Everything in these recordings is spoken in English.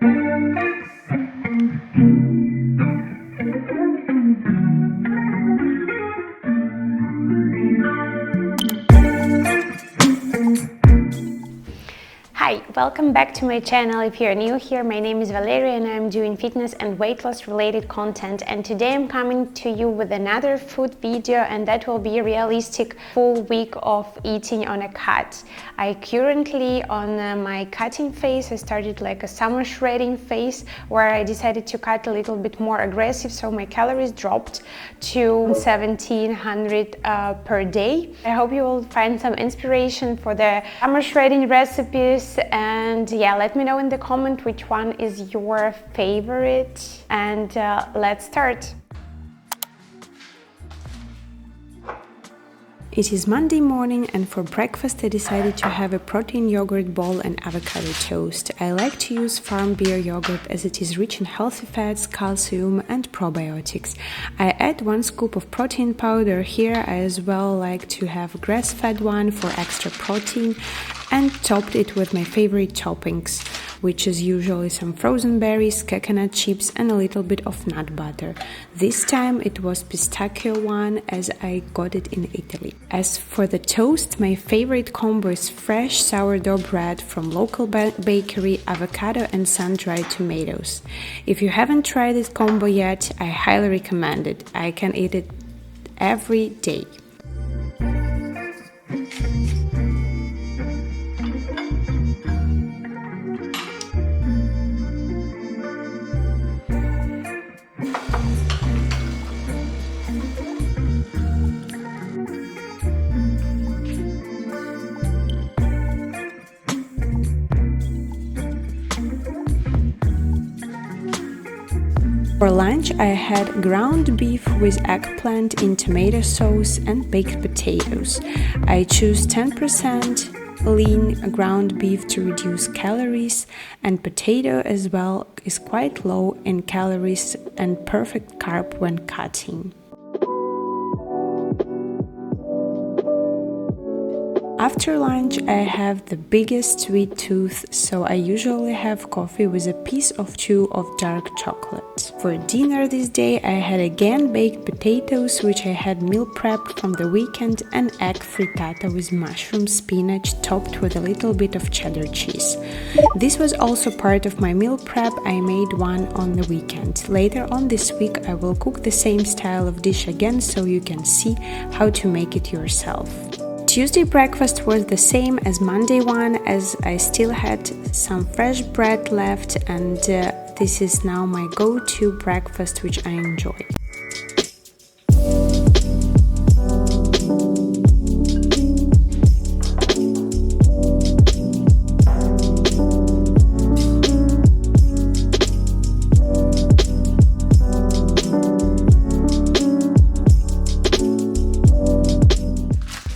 Hi, welcome back to my channel. If you're new here, my name is Valeria and I'm doing fitness and weight loss related content, and today I'm coming to you with another food video, and that will be a realistic full week of eating on a cut. I currently on my cutting phase. I started like a summer shredding phase where I decided to cut a little bit more aggressive, so my calories dropped to 1700 per day. I hope you will find some inspiration for the summer shredding recipes. And yeah, let me know in the comment which one is your favorite, and let's start. It is Monday morning, and for breakfast I decided to have a protein yogurt bowl and avocado toast. I like to use farm beer yogurt as it is rich in healthy fats, calcium and probiotics. I add 1 scoop of protein powder here. I as well like to have grass-fed one for extra protein, and topped it with my favorite toppings, which is usually some frozen berries, coconut chips and a little bit of nut butter. This time it was pistachio one, as I got it in Italy. As for the toast, my favorite combo is fresh sourdough bread from local bakery, avocado and sun-dried tomatoes. If you haven't tried this combo yet, I highly recommend it. I can eat it every day. For lunch, I had ground beef with eggplant in tomato sauce and baked potatoes. I choose 10% lean ground beef to reduce calories, and potato as well is quite low in calories and perfect carb when cutting. After lunch, I have the biggest sweet tooth, so I usually have coffee with a piece or two of dark chocolate. For dinner this day, I had again baked potatoes, which I had meal prepped from the weekend, and egg frittata with mushroom spinach topped with a little bit of cheddar cheese. This was also part of my meal prep. I made one on the weekend. Later on this week, I will cook the same style of dish again, so you can see how to make it yourself. Tuesday breakfast was the same as Monday one, as I still had some fresh bread left, and this is now my go-to breakfast which I enjoy.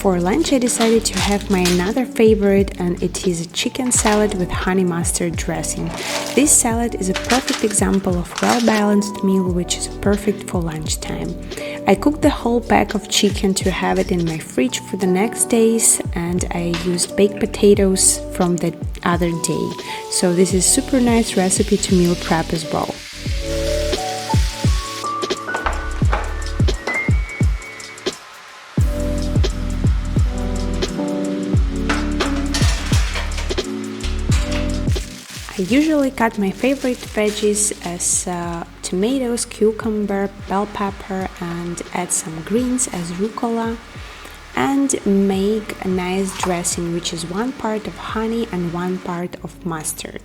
For lunch, I decided to have my another favorite, and it is a chicken salad with honey mustard dressing. This salad is a perfect example of well-balanced meal which is perfect for lunchtime. I cooked the whole pack of chicken to have it in my fridge for the next days, and I used baked potatoes from the other day. So this is super nice recipe to meal prep as well. I usually cut my favorite veggies as tomatoes, cucumber, bell pepper, and add some greens as rucola, and make a nice dressing which is 1 part of honey and 1 part of mustard.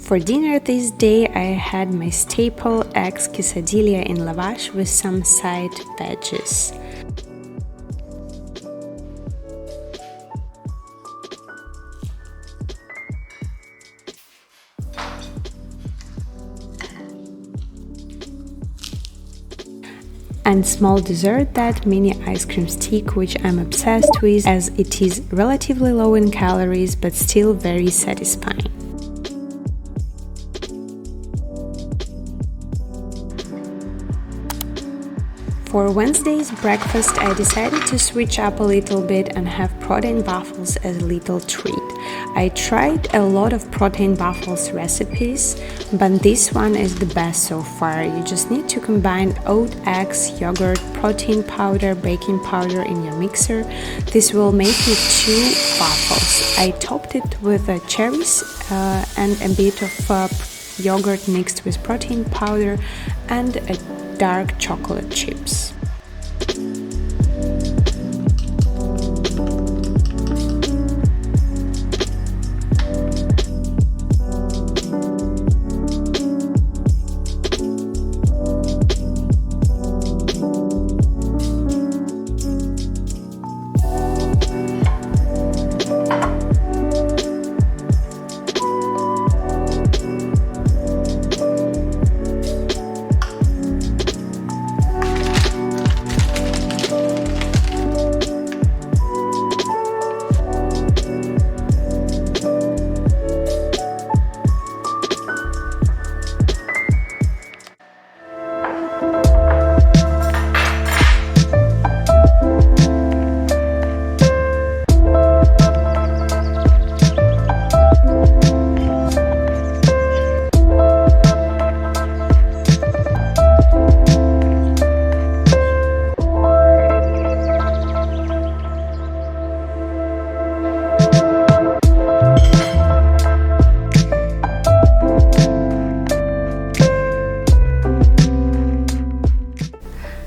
For dinner this day, I had my staple eggs quesadilla in lavash with some side veggies. And small dessert, that mini ice cream stick, which I'm obsessed with as it is relatively low in calories but still very satisfying. For Wednesday's breakfast, I decided to switch up a little bit and have protein waffles as a little treat. I tried a lot of protein waffles recipes, but this one is the best so far. You just need to combine oat, eggs, yogurt, protein powder, baking powder in your mixer. This will make you 2 waffles. I topped it with cherries and a bit of yogurt mixed with protein powder and dark chocolate chips.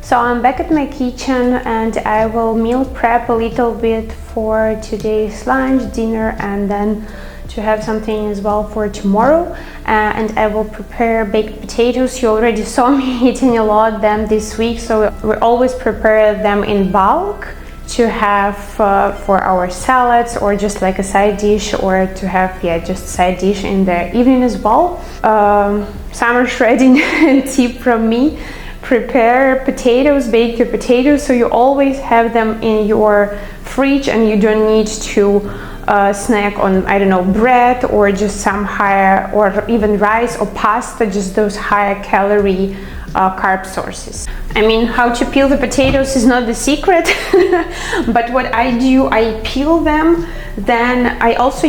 So I'm back at my kitchen and I will meal prep a little bit for today's lunch, dinner, and then to have something as well for tomorrow. And I will prepare baked potatoes. You already saw me eating a lot of them this week, so we always prepare them in bulk to have for our salads or just like a side dish, or to have just side dish in the evening as well. Summer shredding tip from me: prepare potatoes, bake your potatoes, so you always have them in your fridge and you don't need to snack on, I don't know, bread or just some higher, or even rice or pasta, just those higher calorie carb sources. I mean, how to peel the potatoes is not the secret, but what I do, I peel them. Then I also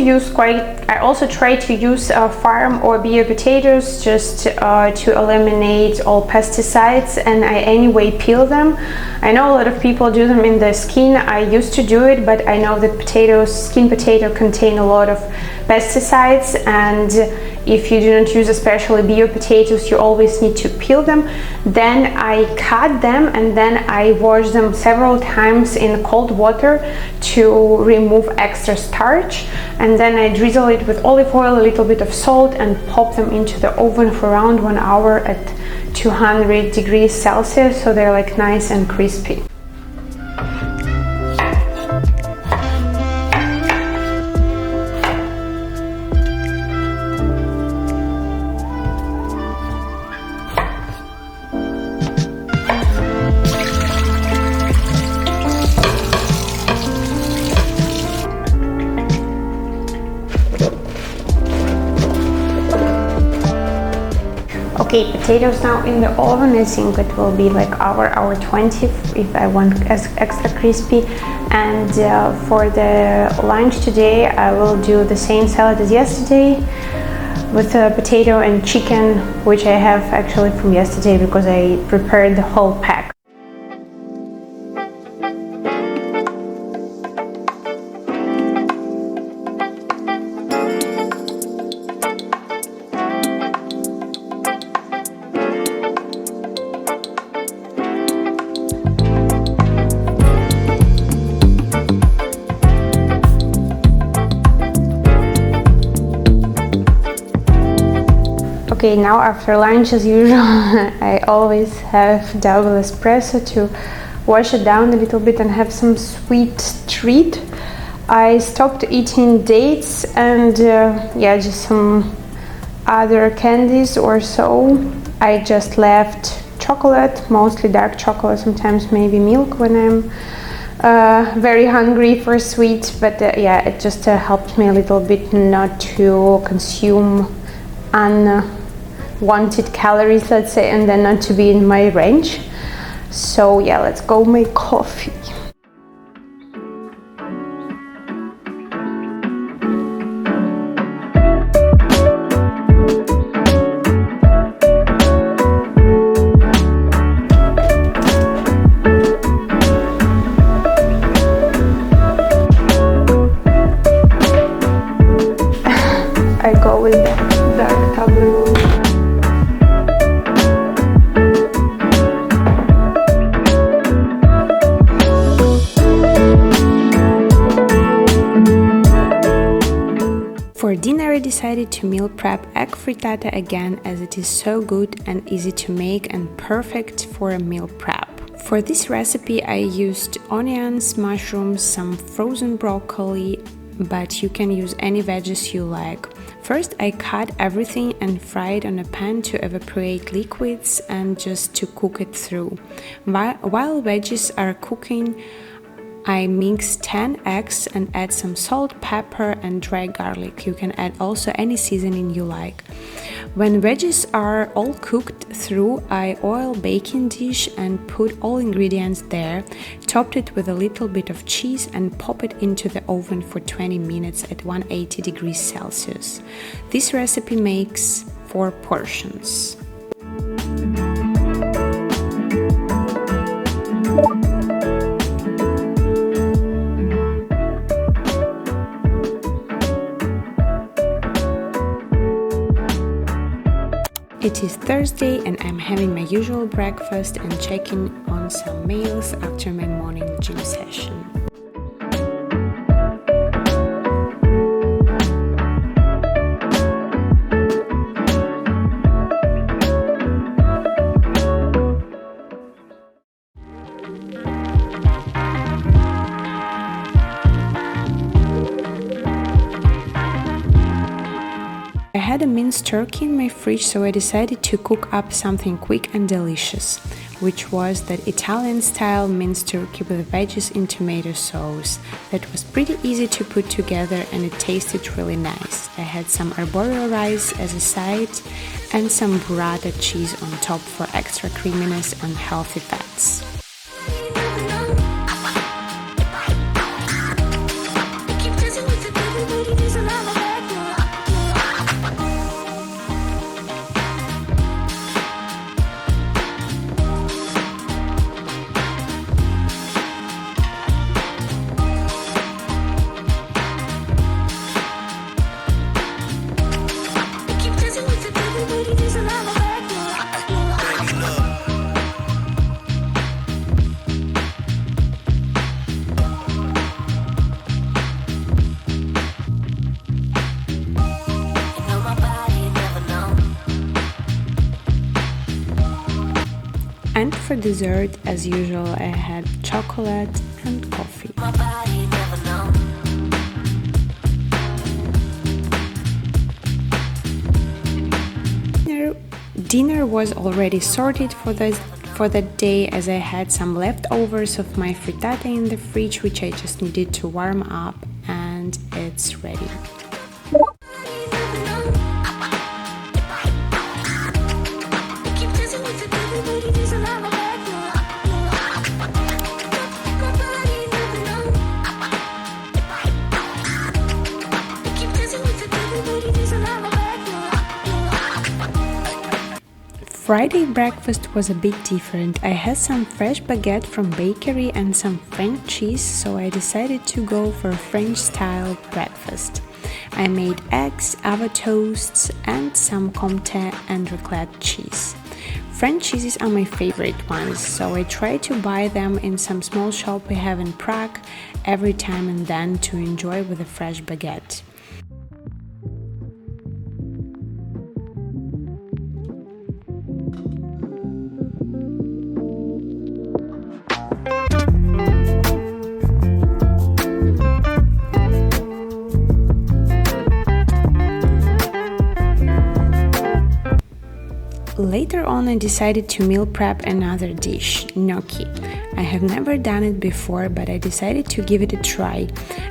try to use farm or bio potatoes just to eliminate all pesticides, and I anyway peel them. I know a lot of people do them in the skin. I used to do it, but I know that skin potato contain a lot of pesticides, and if you do not use especially bio potatoes, you always need to peel them. Then I cut them and then I wash them several times in cold water to remove extra starch, and then I drizzle it with olive oil, a little bit of salt, and pop them into the oven for around 1 hour at 200 degrees Celsius, so they're like nice and crispy. Okay, potatoes now in the oven. I think it will be like hour 20 if I want extra crispy. And for the lunch today, I will do the same salad as yesterday with potato and chicken, which I have actually from yesterday because I prepared the whole pack. Okay, now after lunch, as usual, I always have double espresso to wash it down a little bit and have some sweet treat. I stopped eating dates and just some other candies or so. I just left chocolate, mostly dark chocolate, sometimes maybe milk when I'm very hungry for sweet, but it just helped me a little bit not to consume unwanted calories, let's say, and then not to be in my range. So yeah, let's go make coffee. I go with dark tableau. For dinner, I decided to meal prep egg frittata again, as it is so good and easy to make and perfect for a meal prep. For this recipe, I used onions, mushrooms, some frozen broccoli, but you can use any veggies you like. First, I cut everything and fry it on a pan to evaporate liquids and just to cook it through. While veggies are cooking, I mix 10 eggs and add some salt, pepper and dry garlic. You can add also any seasoning you like. When veggies are all cooked through, I oil baking dish and put all ingredients there, topped it with a little bit of cheese and pop it into the oven for 20 minutes at 180 degrees Celsius. This recipe makes 4 portions. It is Thursday and I'm having my usual breakfast and checking on some mails after my morning gym session. I had a minced turkey in my fridge, so I decided to cook up something quick and delicious, which was that Italian-style minced turkey with veggies in tomato sauce. That was pretty easy to put together and it tasted really nice. I had some arborio rice as a side and some burrata cheese on top for extra creaminess and healthy fats. And for dessert, as usual, I had chocolate and coffee. Dinner was already sorted for that day, as I had some leftovers of my frittata in the fridge, which I just needed to warm up, and it's ready. Friday breakfast was a bit different. I had some fresh baguette from bakery and some French cheese, so I decided to go for a French-style breakfast. I made eggs, avocado toasts and some comté and raclette cheese. French cheeses are my favorite ones, so I try to buy them in some small shop we have in Prague every time and then to enjoy with a fresh baguette. Later on, I decided to meal prep another dish, gnocchi. I have never done it before, but I decided to give it a try.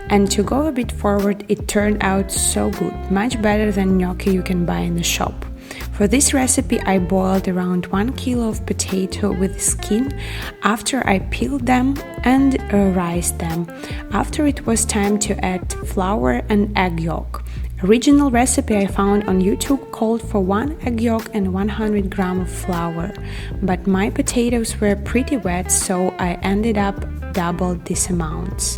And to go a bit forward, it turned out so good, much better than gnocchi you can buy in the shop. For this recipe, I boiled around 1 kilo of potato with skin after I peeled them and riced them. After it was time to add flour and egg yolk. Original recipe I found on YouTube called for 1 egg yolk and 100 grams of flour, but my potatoes were pretty wet, so I ended up double this amount.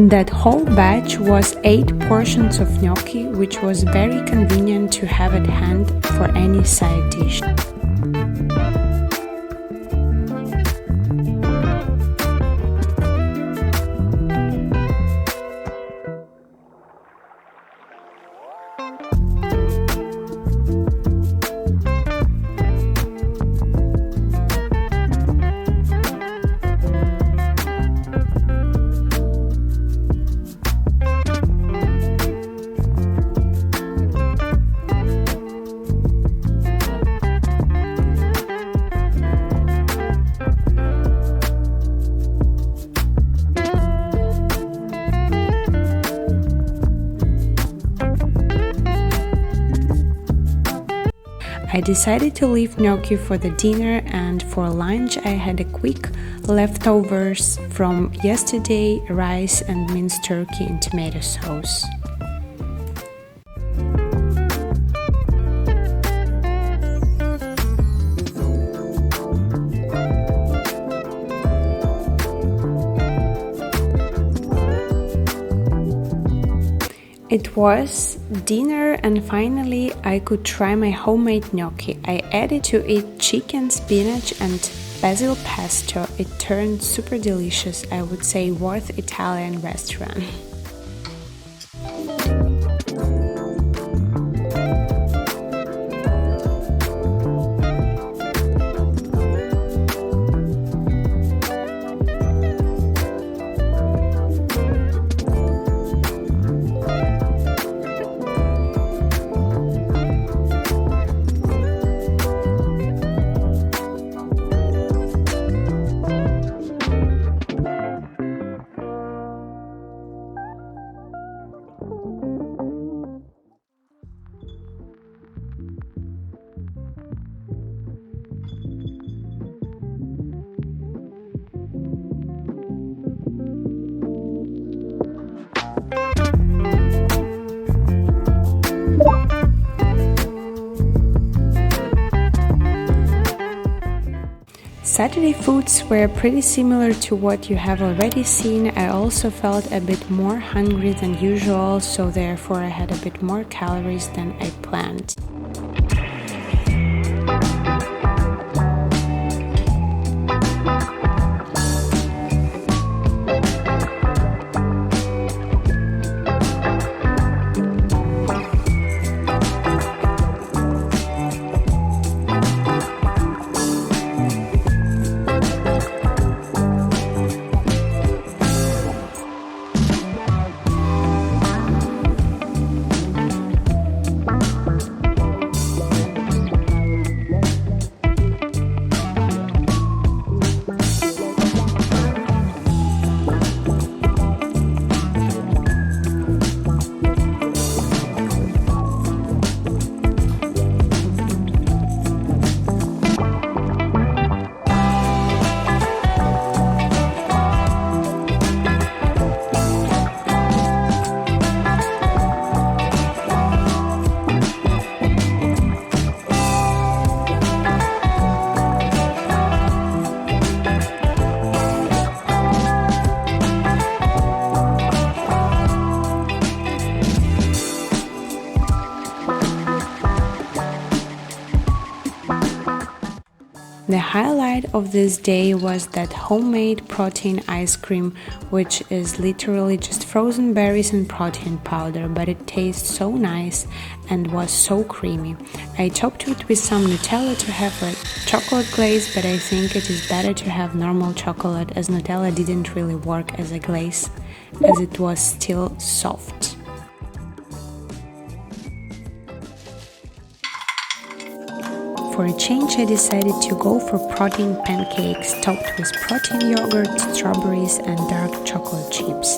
That whole batch was 8 portions of gnocchi, which was very convenient to have at hand for any side dish. I decided to leave gnocchi for the dinner, and for lunch I had a quick leftovers from yesterday, rice and minced turkey in tomato sauce. It was dinner, and finally I could try my homemade gnocchi. I added to it chicken, spinach and basil pesto. It turned super delicious, I would say worth Italian restaurant. Saturday foods were pretty similar to what you have already seen. I also felt a bit more hungry than usual, so therefore I had a bit more calories than I planned. The highlight of this day was that homemade protein ice cream, which is literally just frozen berries and protein powder, but it tastes so nice and was so creamy. I topped it with some Nutella to have a chocolate glaze, but I think it is better to have normal chocolate as Nutella didn't really work as a glaze, as it was still soft. For a change, I decided to go for protein pancakes topped with protein yogurt, strawberries and dark chocolate chips.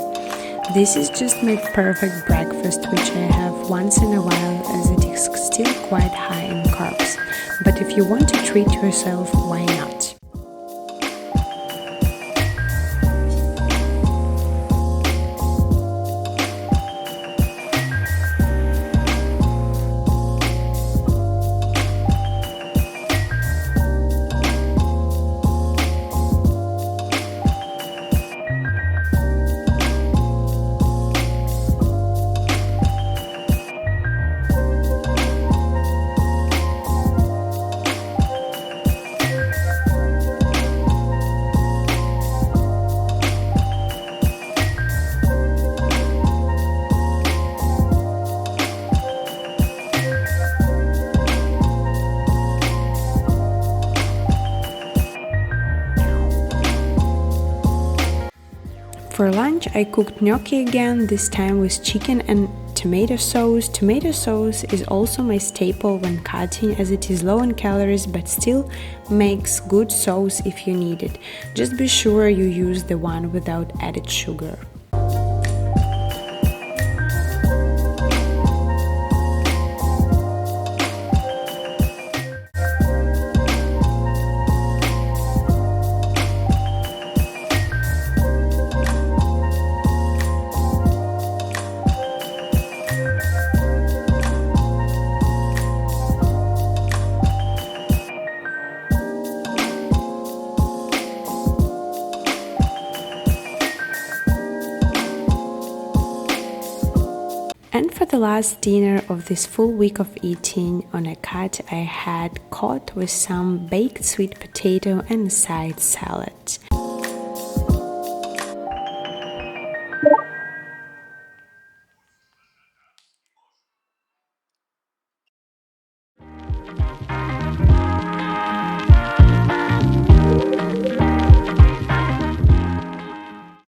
This is just my perfect breakfast, which I have once in a while as it is still quite high in carbs. But if you want to treat yourself, why not? For lunch, I cooked gnocchi again, this time with chicken and tomato sauce. Tomato sauce is also my staple when cutting, as it is low in calories but still makes good sauce if you need it. Just be sure you use the one without added sugar. And for the last dinner of this full week of eating on a cut, I had cod with some baked sweet potato and a side salad.